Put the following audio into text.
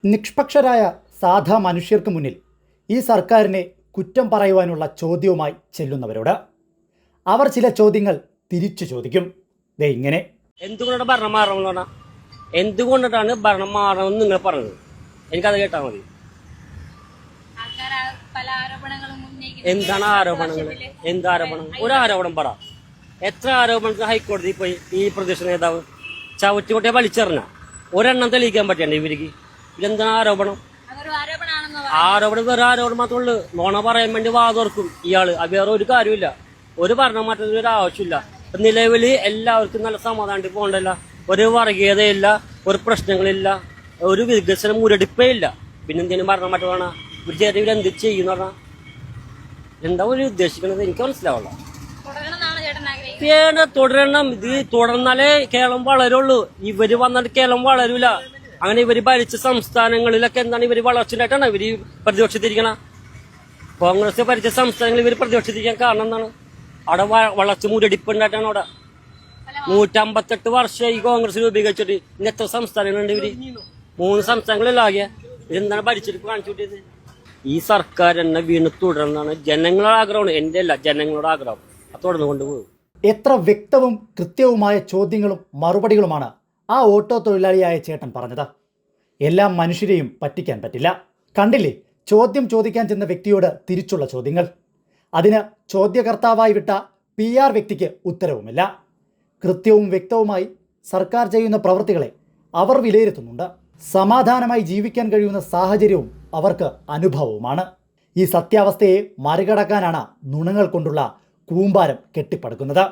നിഷ്പക്ഷരായ സാധാ മനുഷ്യർക്ക് മുന്നിൽ ഈ സർക്കാരിനെ കുറ്റം പറയുവാനുള്ള ചോദ്യവുമായി ചെല്ലുന്നവരോട് അവർ ചില ചോദ്യങ്ങൾ തിരിച്ചു ചോദിക്കും. ഇങ്ങനെ, എന്തുകൊണ്ടാണ് ഭരണം മാറണമെന്ന് പറഞ്ഞാൽ എന്തുകൊണ്ടിട്ടാണ് ഭരണം മാറണമെന്ന് നിങ്ങൾ പറഞ്ഞത്? എനിക്കത് കേട്ടാൽ മതി. എന്താണ് ആരോപണങ്ങൾ? എന്താരോപണം? ഒരാരോപണം പറ. എത്ര ആരോപണത്തിന് ഹൈക്കോടതി പോയി ഈ പ്രതിപക്ഷ നേതാവ് ചവിറ്റുകൊട്ടെ വലിച്ചെറിഞ്ഞ ഒരെണ്ണം തെളിയിക്കാൻ പറ്റണ്ടേ ഇവർക്ക്? ഇതെന്താണ് ആരോപണം? ആരോപണം വേറെ ആരോപണം മാത്രമേ ഉള്ളൂ. നോണ പറയാൻ വേണ്ടി വാതോർക്കും ഇയാള്. അത് വേറെ ഒരു കാര്യമില്ല. ഒരു ഭരണമാറ്റത്തിന് ഒരു ആവശ്യമില്ല. നിലവിൽ എല്ലാവർക്കും നല്ല സമാധാനത്തിൽ പോകണ്ടല്ല. ഒരു വർഗീയതയില്ല, ഒരു പ്രശ്നങ്ങളില്ല, ഒരു വികസനം മുരടിപ്പേ ഇല്ല. പിന്നെന്തിനും ഭരണമാറ്റം വേണം? ഇവർ എന്ത് ചെയ്യുന്ന പറഞ്ഞാൽ എന്താ ഒരു ഉദ്ദേശിക്കുന്നത്? എനിക്ക് മനസ്സിലാവുള്ള. തുടരണം. ഇത് തുടർന്നാലേ കേരളം വളരുള്ളൂ. ഇവര് വന്നിട്ട് കേരളം വളരൂല. അങ്ങനെ ഇവര് ഭരിച്ച സംസ്ഥാനങ്ങളിലൊക്കെ എന്താണ് ഇവര് വളർച്ചയായിട്ടാണ് ഇവര് പ്രതിപക്ഷത്തിരിക്കണ? കോൺഗ്രസ് ഭരിച്ച സംസ്ഥാനങ്ങളിൽ ഇവര് പ്രതിപക്ഷത്തിരിക്കാൻ കാരണം എന്താണ്? അവിടെ വളർച്ച മുരടിപ്പുണ്ടായിട്ടാണ്. അവിടെ 158 വർഷമായി കോൺഗ്രസ് രൂപീകരിച്ചിട്ട്. ഇന്ന് എത്ര സംസ്ഥാനങ്ങളുണ്ട്? ഇവര് 3 സംസ്ഥാനങ്ങളിലല്ല ആകെ. ഇതെന്താണ് ഭരിച്ചിട്ട് കാണിച്ചു കിട്ടിയത്? ഈ സർക്കാർ തന്നെ വീണ്ടും തുടർന്നാണ് ജനങ്ങളുടെ ആഗ്രഹമാണ്. എന്റെ അല്ല, ജനങ്ങളുടെ ആഗ്രഹം. അത് തുടർന്ന് കൊണ്ടുപോകും. എത്ര വ്യക്തവും കൃത്യവുമായ ചോദ്യങ്ങളും മറുപടികളുമാണ് ആ ഓട്ടോ തൊഴിലാളിയായ ചേട്ടൻ പറഞ്ഞത്. എല്ലാ മനുഷ്യരെയും പറ്റിക്കാൻ പറ്റില്ല. കണ്ടില്ലേ ചോദ്യം ചോദിക്കാൻ ചെന്ന വ്യക്തിയോട് തിരിച്ചുള്ള ചോദ്യങ്ങൾ. അതിന് ചോദ്യകർത്താവായി വിട്ട PR വ്യക്തിക്ക് ഉത്തരവുമില്ല. കൃത്യവും വ്യക്തവുമായി സർക്കാർ ചെയ്യുന്ന പ്രവൃത്തികളെ അവർ വിലയിരുത്തുന്നുണ്ട്. സമാധാനമായി ജീവിക്കാൻ കഴിയുന്ന സാഹചര്യവും അവർക്ക് അനുഭവവുമാണ്. ഈ സത്യാവസ്ഥയെ മറികടക്കാനാണ് നുണങ്ങൾ കൊണ്ടുള്ള കൂമ്പാരം കെട്ടിപ്പടുക്കുന്നത്.